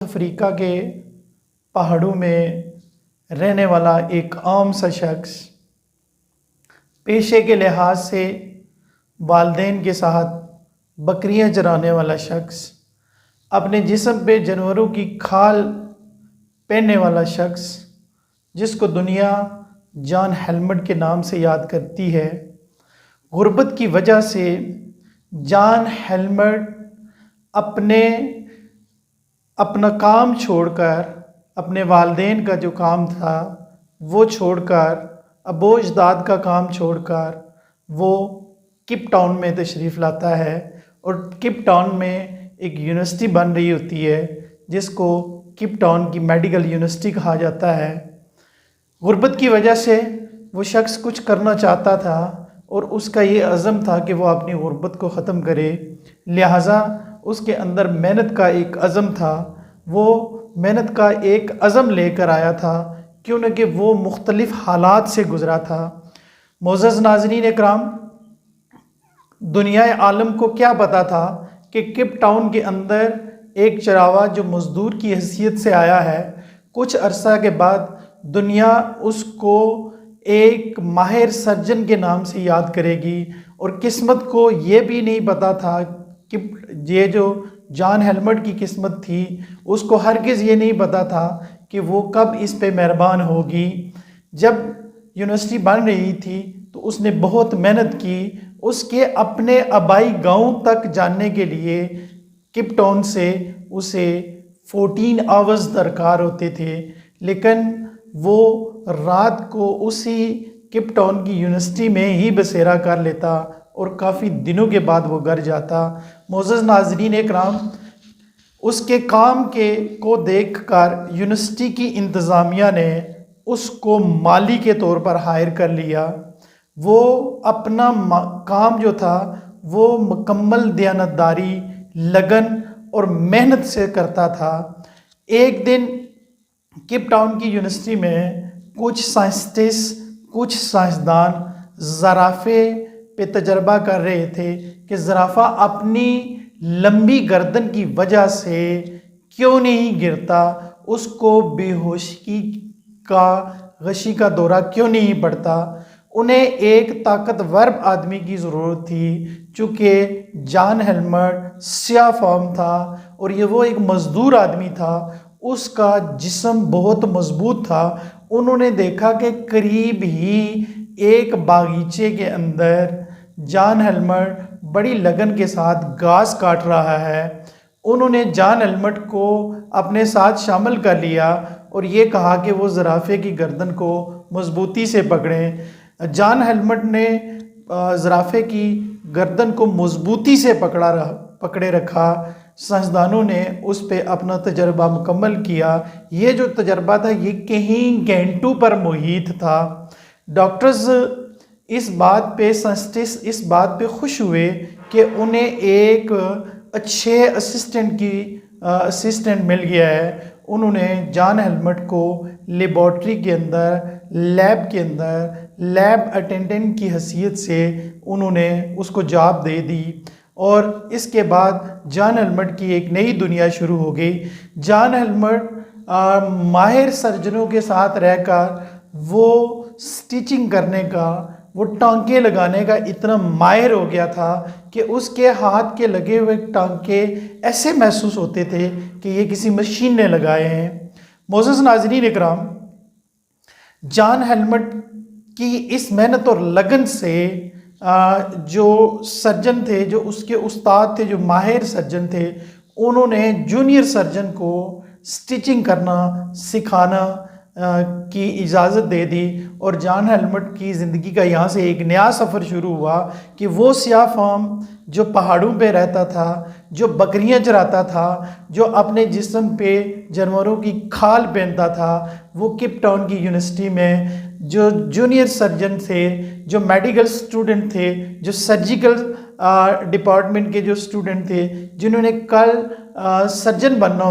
افریقہ کے پہاڑوں میں رہنے والا ایک عام سا شخص، پیشے کے لحاظ سے والدین کے ساتھ بکریاں چرانے والا شخص، اپنے جسم پہ جانوروں کی کھال پہننے والا شخص، جس کو دنیا جان ہیلمٹ کے نام سے یاد کرتی ہے۔ غربت کی وجہ سے جان ہیلمٹ اپنا کام چھوڑ کر، اپنے والدین کا جو کام تھا وہ چھوڑ کر، ابو اجداد کا کام چھوڑ کر وہ کیپ ٹاؤن میں تشریف لاتا ہے، اور کیپ ٹاؤن میں ایک یونیورسٹی بن رہی ہوتی ہے جس کو کیپ ٹاؤن کی میڈیکل یونیورسٹی کہا جاتا ہے۔ غربت کی وجہ سے وہ شخص کچھ کرنا چاہتا تھا اور اس کا یہ عزم تھا کہ وہ اپنی غربت کو ختم کرے، لہٰذا اس کے اندر محنت کا ایک عزم تھا۔ وہ محنت کا ایک عزم لے کر آیا تھا کیونکہ وہ مختلف حالات سے گزرا تھا۔ معزز ناظرین اکرام، دنیا عالم کو کیا پتا تھا کہ کیپ ٹاؤن کے اندر ایک چراوا جو مزدور کی حیثیت سے آیا ہے، کچھ عرصہ کے بعد دنیا اس کو ایک ماہر سرجن کے نام سے یاد کرے گی، اور قسمت کو یہ بھی نہیں پتا تھا کہ یہ جو جان ہیلمٹ کی قسمت تھی، اس کو ہرگز یہ نہیں پتا تھا کہ وہ کب اس پہ مہربان ہوگی۔ جب یونیورسٹی بن رہی تھی تو اس نے بہت محنت کی، اس کے اپنے آبائی گاؤں تک جانے کے لیے کیپ ٹاؤن سے اسے 14 آورز درکار ہوتے تھے، لیکن وہ رات کو اسی کیپ ٹاؤن کی یونیورسٹی میں ہی بسیرا کر لیتا اور کافی دنوں کے بعد وہ گھر جاتا۔ معزز ناظرین اکرام، اس کے کام کو دیکھ کر یونیورسٹی کی انتظامیہ نے اس کو مالی کے طور پر ہائر کر لیا۔ وہ اپنا کام جو تھا وہ مکمل دیانتداری، لگن اور محنت سے کرتا تھا۔ ایک دن کیپ ٹاؤن کی یونیورسٹی میں کچھ سائنسٹسٹ، کچھ سائنسدان زرافے پہ تجربہ کر رہے تھے کہ زرافہ اپنی لمبی گردن کی وجہ سے کیوں نہیں گرتا، اس کو بے ہوشی کا غشی کا دورہ کیوں نہیں پڑتا۔ انہیں ایک طاقتور آدمی کی ضرورت تھی، چونکہ جان ہیلمٹ سیاہ فام تھا اور وہ ایک مزدور آدمی تھا، اس کا جسم بہت مضبوط تھا۔ انہوں نے دیکھا کہ قریب ہی ایک باغیچے کے اندر جان ہیلمٹ بڑی لگن کے ساتھ گھاس کاٹ رہا ہے۔ انہوں نے جان ہیلمٹ کو اپنے ساتھ شامل کر لیا اور یہ کہا کہ وہ زرافے کی گردن کو مضبوطی سے پکڑیں۔ جان ہیلمٹ نے زرافے کی گردن کو مضبوطی سے پکڑے رکھا۔ سائنسدانوں نے اس پہ اپنا تجربہ مکمل کیا۔ یہ جو تجربہ تھا یہ کہیں گھنٹوں پر محیط تھا۔ ڈاکٹرز اس بات پہ، سائنسٹسٹ اس بات پہ خوش ہوئے کہ انہیں ایک اچھے اسسٹنٹ مل گیا ہے۔ انہوں نے جان ہیلمٹ کو لیبارٹری کے اندر، لیب کے اندر لیب اٹینڈنٹ کی حیثیت سے انہوں نے اس کو جاب دے دی، اور اس کے بعد جان ہیلمٹ کی ایک نئی دنیا شروع ہو گئی۔ جان ہیلمٹ ماہر سرجنوں کے ساتھ رہ کر وہ سٹیچنگ کرنے کا، وہ ٹانکے لگانے کا اتنا ماہر ہو گیا تھا کہ اس کے ہاتھ کے لگے ہوئے ٹانکے ایسے محسوس ہوتے تھے کہ یہ کسی مشین نے لگائے ہیں۔ معزز ناظرین اکرام، جان ہیلمٹ کی اس محنت اور لگن سے جو سرجن تھے، جو اس کے استاد تھے، جو ماہر سرجن تھے، انہوں نے جونیئر سرجن کو سٹیچنگ کرنا سکھانا کی اجازت دے دی، اور جان ہیلمٹ کی زندگی کا یہاں سے ایک نیا سفر شروع ہوا کہ وہ سیاہ فام جو پہاڑوں پہ رہتا تھا، جو بکریاں چراتا تھا، جو اپنے جسم پہ جانوروں کی کھال پہنتا تھا، وہ کیپ ٹاؤن کی یونیورسٹی میں جو جونیئر سرجن تھے، جو میڈیکل سٹوڈنٹ تھے، جو سرجیکل ڈپارٹمنٹ کے جو سٹوڈنٹ تھے، جنہوں نے کل سرجن بننا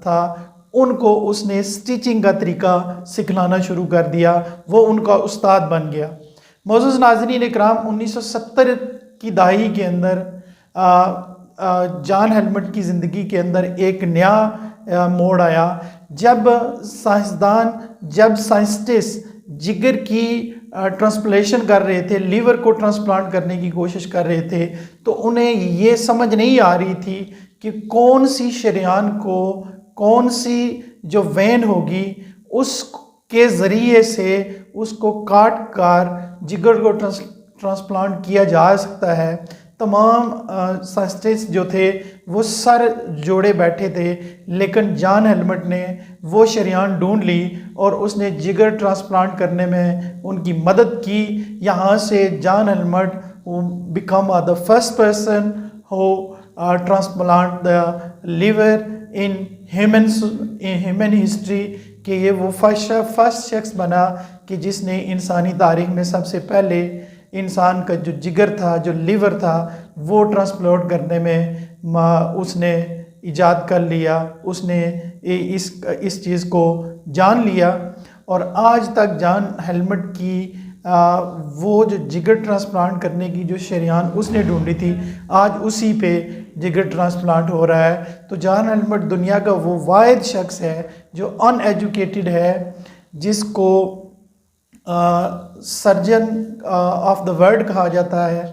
تھا، ان کو اس نے سٹیچنگ کا طریقہ سکھلانا شروع کر دیا۔ وہ ان کا استاد بن گیا۔ معزز ناظرین اکرام، 1970 کی دہائی کے اندر جان ہیلمٹ کی زندگی کے اندر ایک نیا موڑ آیا جب سائنسٹسٹ جگر کی ٹرانسپلانٹیشن کر رہے تھے، لیور کو ٹرانسپلانٹ کرنے کی کوشش کر رہے تھے، تو انہیں یہ سمجھ نہیں آ رہی تھی کہ کون سی شریان کو، کون سی جو وین ہوگی اس کے ذریعے سے اس کو کاٹ کر جگر کو ٹرانسپلانٹ کیا جا سکتا ہے۔ تمام سائنسٹسٹ جو تھے وہ سر جوڑے بیٹھے تھے، لیکن جان ہیلمٹ نے وہ شریان ڈھونڈ لی اور اس نے جگر ٹرانسپلانٹ کرنے میں ان کی مدد کی۔ یہاں سے جان helmet become the first person who transplant the liver in human history، کہ یہ وہ فرسٹ شخص بنا کہ جس نے انسانی تاریخ میں سب سے پہلے انسان کا جو جگر تھا، جو لیور تھا، وہ ٹرانسپلانٹ کرنے میں اس نے ایجاد کر لیا، اس نے اس چیز کو جان لیا۔ اور آج تک جان ہیلمٹ کی وہ جو جگر ٹرانسپلانٹ کرنے کی جو شریان اس نے ڈھونڈی تھی، آج اسی پہ جگر ٹرانسپلانٹ ہو رہا ہے۔ تو جان ہیلمٹ دنیا کا وہ واحد شخص ہے جو ان ایجوکیٹڈ ہے، جس کو سرجن آف دا ورلڈ کہا جاتا ہے،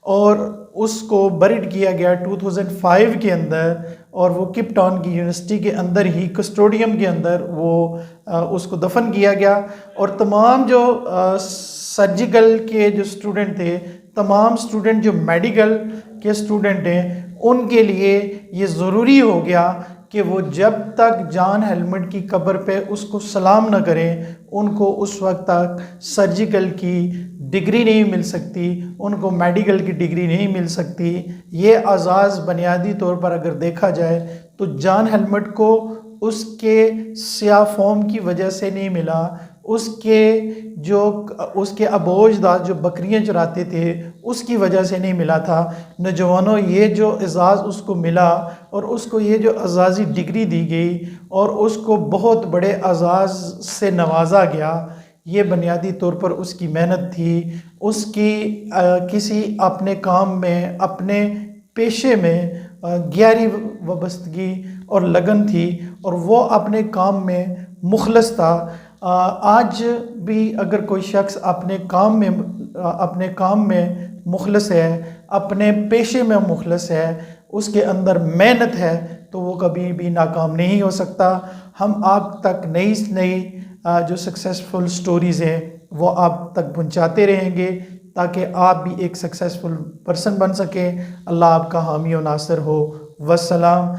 اور اس کو بریڈ کیا گیا 2005 کے اندر، اور وہ کپ ٹاؤن کی یونیورسٹی کے اندر ہی کسٹوڈیم کے اندر وہ اس کو دفن کیا گیا۔ اور تمام جو سرجیکل کے جو اسٹوڈنٹ تھے، تمام اسٹوڈنٹ جو میڈیکل کے اسٹوڈنٹ ہیں، ان کے لیے یہ ضروری ہو گیا کہ وہ جب تک جان ہیلمٹ کی قبر پہ اس کو سلام نہ کریں، ان کو اس وقت تک سرجیکل کی ڈگری نہیں مل سکتی، ان کو میڈیکل کی ڈگری نہیں مل سکتی۔ یہ اعزاز بنیادی طور پر اگر دیکھا جائے تو جان ہیلمٹ کو اس کے سیاہ فوم کی وجہ سے نہیں ملا، اس کے ابو اجداد جو بکریاں چراتے تھے اس کی وجہ سے نہیں ملا تھا۔ نوجوانوں، یہ جو اعزاز اس کو ملا اور اس کو یہ جو اعزازی ڈگری دی گئی اور اس کو بہت بڑے اعزاز سے نوازا گیا، یہ بنیادی طور پر اس کی محنت تھی، اس کی کسی اپنے کام میں، اپنے پیشے میں گہری وابستگی اور لگن تھی، اور وہ اپنے کام میں مخلص تھا۔ آج بھی اگر کوئی شخص اپنے کام میں مخلص ہے، اپنے پیشے میں مخلص ہے، اس کے اندر محنت ہے، تو وہ کبھی بھی ناکام نہیں ہو سکتا۔ ہم آپ تک نئی جو سکسیسفل سٹوریز ہیں وہ آپ تک پہنچاتے رہیں گے تاکہ آپ بھی ایک سکسیسفل پرسن بن سکیں۔ اللہ آپ کا حامی و ناصر ہو۔ والسلام۔